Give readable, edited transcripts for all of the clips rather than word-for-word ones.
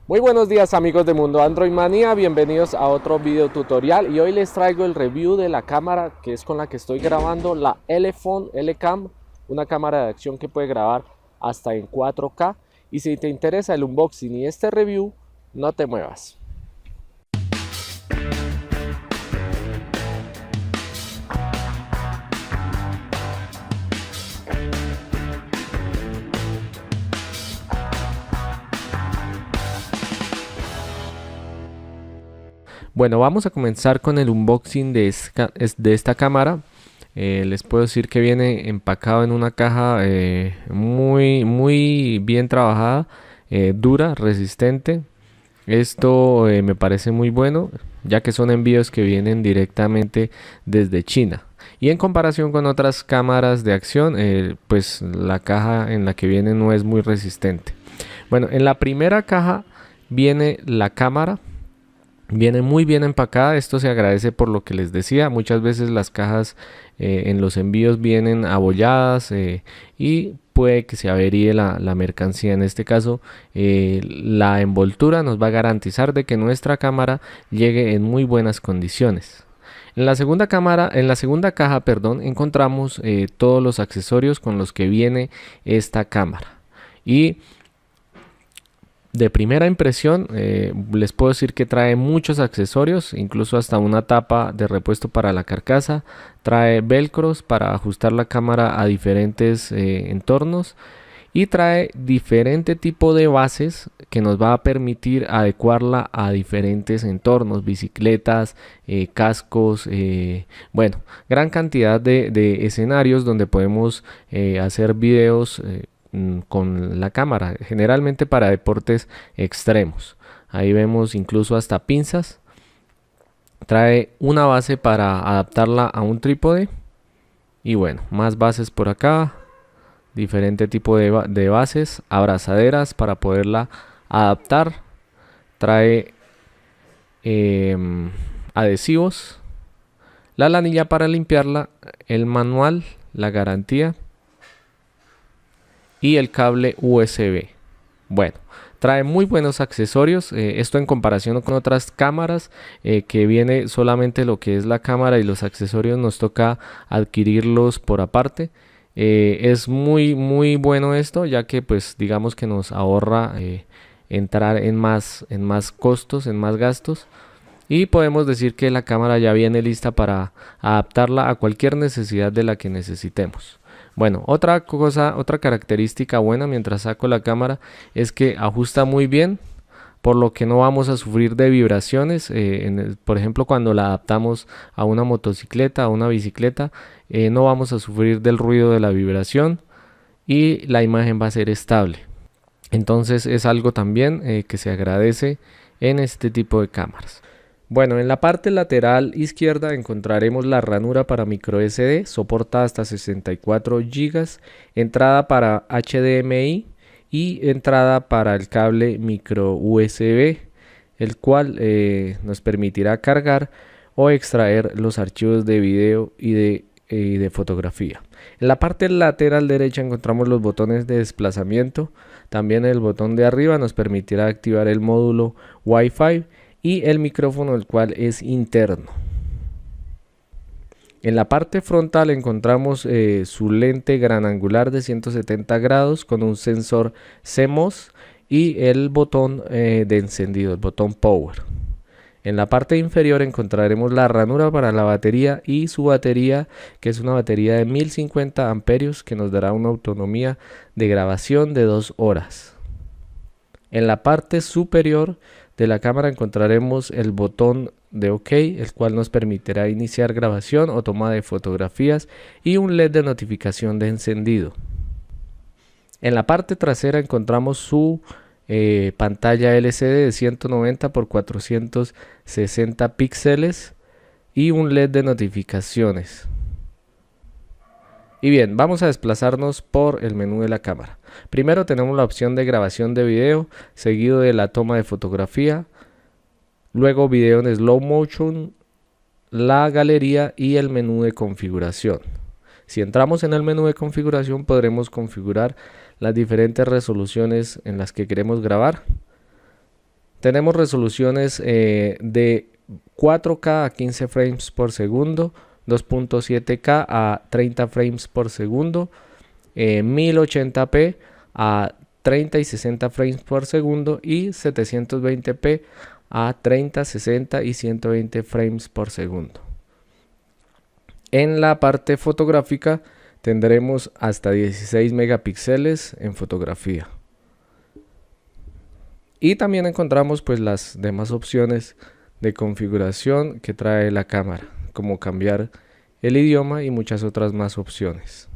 Muy buenos días amigos de Mundo Android Manía, bienvenidos a otro video tutorial y hoy les traigo el review de la cámara que es con la que estoy grabando, la Elephone L-Cam, una cámara de acción que puede grabar hasta en 4K, y si te interesa el unboxing y este review, no te muevas. Bueno, vamos a comenzar con el unboxing de esta cámara. Les puedo decir que viene empacado en una caja muy bien trabajada, dura, resistente. Esto me parece muy bueno, ya que son envíos que vienen directamente desde China. Y en comparación con otras cámaras de acción, pues la caja en la que viene no es muy resistente. Bueno, en la primera caja viene la cámara. Viene muy bien empacada, esto se agradece por lo que les decía, muchas veces las cajas en los envíos vienen abolladas y puede que se averíe la mercancía. En este caso la envoltura nos va a garantizar de que nuestra cámara llegue en muy buenas condiciones. En la segunda caja, perdón, encontramos todos los accesorios con los que viene esta cámara. Y de primera impresión les puedo decir que trae muchos accesorios, incluso hasta una tapa de repuesto para la carcasa, trae velcros para ajustar la cámara a diferentes entornos y trae diferente tipo de bases que nos va a permitir adecuarla a diferentes entornos, bicicletas, cascos, bueno, gran cantidad de escenarios donde podemos hacer videos con la cámara, generalmente para deportes extremos. Ahí vemos incluso hasta pinzas. Trae una base para adaptarla a un trípode y bueno, más bases por acá, diferente tipo de bases, abrazaderas para poderla adaptar. Trae adhesivos, la lanilla para limpiarla, el manual, la garantía y el cable USB. Bueno, trae muy buenos accesorios, esto en comparación con otras cámaras que viene solamente lo que es la cámara y los accesorios nos toca adquirirlos por aparte. Es muy bueno esto, ya que pues digamos que nos ahorra entrar en más costos, en más gastos. Y podemos decir que la cámara ya viene lista para adaptarla a cualquier necesidad de la que necesitemos. Bueno, otra característica buena mientras saco la cámara es que ajusta muy bien, por lo que no vamos a sufrir de vibraciones. Por ejemplo, cuando la adaptamos a una motocicleta, a una bicicleta, no vamos a sufrir del ruido de la vibración y la imagen va a ser estable. Entonces es algo también que se agradece en este tipo de cámaras. Bueno, en la parte lateral izquierda encontraremos la ranura para micro SD, soporta hasta 64 GB, entrada para HDMI y entrada para el cable micro USB, el cual nos permitirá cargar o extraer los archivos de video y de fotografía. En la parte lateral derecha encontramos los botones de desplazamiento, también el botón de arriba nos permitirá activar el módulo Wi-Fi y el micrófono, el cual es interno. En la parte frontal encontramos su lente gran angular de 170 grados con un sensor CMOS y el botón de encendido, el botón Power. En la parte inferior encontraremos la ranura para la batería y su batería, que es una batería de 1050 amperios que nos dará una autonomía de grabación de 2 horas. En la parte superior de la cámara encontraremos el botón de OK, el cual nos permitirá iniciar grabación o toma de fotografías y un LED de notificación de encendido. En la parte trasera encontramos su pantalla LCD de 190 x 460 píxeles y un LED de notificaciones. Y bien, vamos a desplazarnos por el menú de la cámara. Primero tenemos la opción de grabación de video, seguido de la toma de fotografía, luego video en slow motion, la galería y el menú de configuración. Si entramos en el menú de configuración podremos configurar las diferentes resoluciones en las que queremos grabar. Tenemos resoluciones de 4K a 15 frames por segundo, 2.7K a 30 frames por segundo, 1080p a 30 y 60 frames por segundo y 720p a 30, 60 y 120 frames por segundo. En la parte fotográfica tendremos hasta 16 megapíxeles en fotografía. Y también encontramos pues las demás opciones de configuración que trae la cámara, como cambiar el idioma y muchas otras más opciones.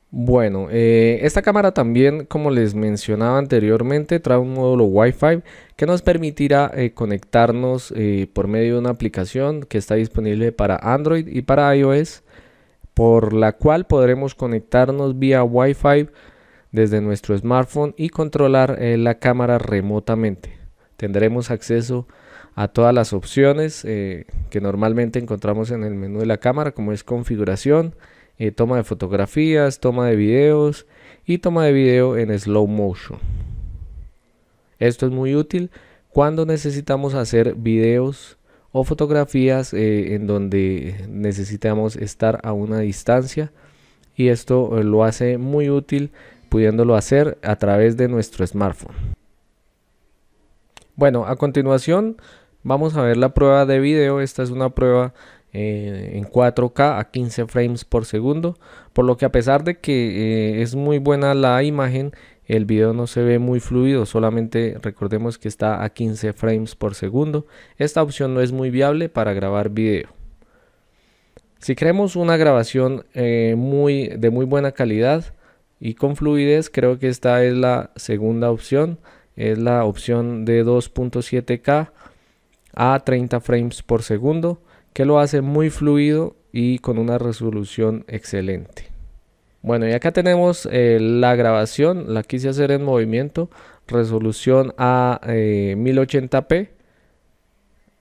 Bueno, esta cámara también, como les mencionaba anteriormente, trae un módulo Wi-Fi que nos permitirá conectarnos por medio de una aplicación que está disponible para Android y para iOS, por la cual podremos conectarnos vía Wi-Fi desde nuestro smartphone y controlar la cámara remotamente. Tendremos acceso a todas las opciones que normalmente encontramos en el menú de la cámara, como es configuración, toma de fotografías, toma de videos y toma de video en slow motion. Esto es muy útil cuando necesitamos hacer videos o fotografías en donde necesitamos estar a una distancia, y esto lo hace muy útil pudiéndolo hacer a través de nuestro smartphone. Bueno, a continuación vamos a ver la prueba de video. Esta es una prueba en 4K a 15 frames por segundo, por lo que a pesar de que es muy buena la imagen, el video no se ve muy fluido. Solamente recordemos que está a 15 frames por segundo. Esta opción no es muy viable para grabar video. Si queremos una grabación de muy buena calidad y con fluidez, creo que esta es la segunda opción. Es la opción de 2.7K a 30 frames por segundo, que lo hace muy fluido y con una resolución excelente. Bueno, y acá tenemos la grabación, la quise hacer en movimiento, resolución a 1080p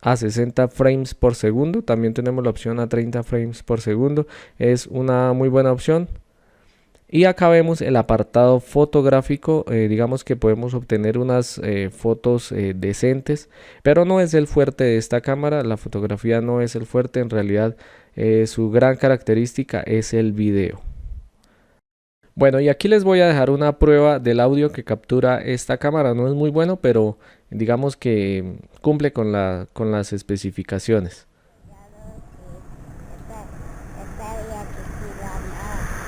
a 60 frames por segundo. También tenemos la opción a 30 frames por segundo, es una muy buena opción. Y acá vemos el apartado fotográfico. Digamos que podemos obtener unas fotos decentes, pero no es el fuerte de esta cámara. La fotografía no es el fuerte, en realidad su gran característica es el video. Bueno, y aquí les voy a dejar una prueba del audio que captura esta cámara. No es muy bueno, pero digamos que cumple con las especificaciones.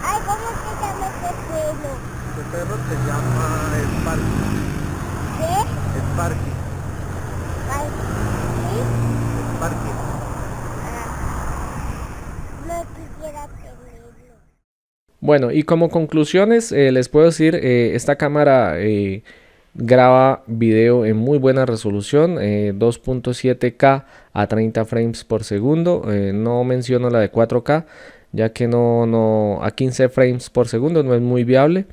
Ay, ¿cómo se llama este perro? Este perro se llama Sparky. ¿Qué? Sparky. Ay, ¿sí? Sparky. No quisiera tenerlo. Bueno, y como conclusiones les puedo decir, esta cámara graba video en muy buena resolución, 2.7K a 30 frames por segundo. No menciono la de 4K, ya que a 15 frames por segundo no es muy viable.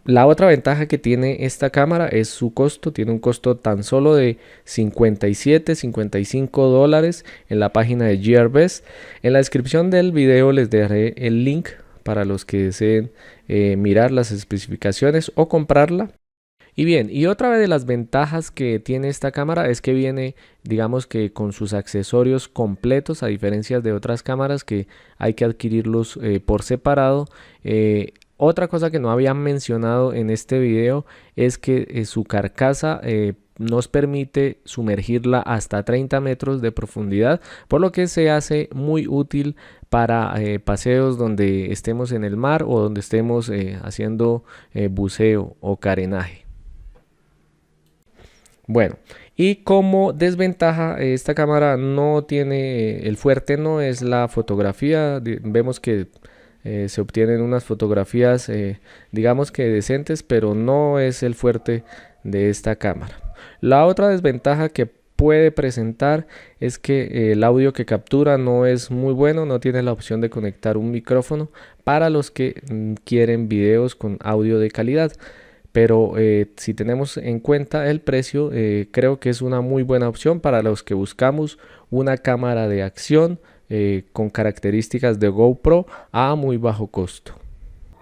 La otra ventaja que tiene esta cámara es su costo. Tiene un costo tan solo de $55 en la página de Gearbest. En la descripción del video les dejaré el link para los que deseen mirar las especificaciones o comprarla. Y bien, y otra de las ventajas que tiene esta cámara es que viene, digamos que con sus accesorios completos, a diferencia de otras cámaras que hay que adquirirlos por separado. Otra cosa que no había mencionado en este video es que su carcasa nos permite sumergirla hasta 30 metros de profundidad, por lo que se hace muy útil para paseos donde estemos en el mar o donde estemos haciendo buceo o carenaje. Bueno, y como desventaja, esta cámara no tiene, el fuerte no es la fotografía. Vemos que se obtienen unas fotografías digamos que decentes, pero no es el fuerte de esta cámara. La otra desventaja que puede presentar es que el audio que captura no es muy bueno, no tiene la opción de conectar un micrófono para los que quieren videos con audio de calidad. Pero si tenemos en cuenta el precio, creo que es una muy buena opción para los que buscamos una cámara de acción con características de GoPro a muy bajo costo.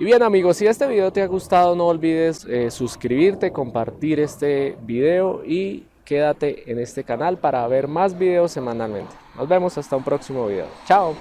Y bien amigos, si este video te ha gustado, no olvides suscribirte, compartir este video y quédate en este canal para ver más videos semanalmente. Nos vemos hasta un próximo video. Chao.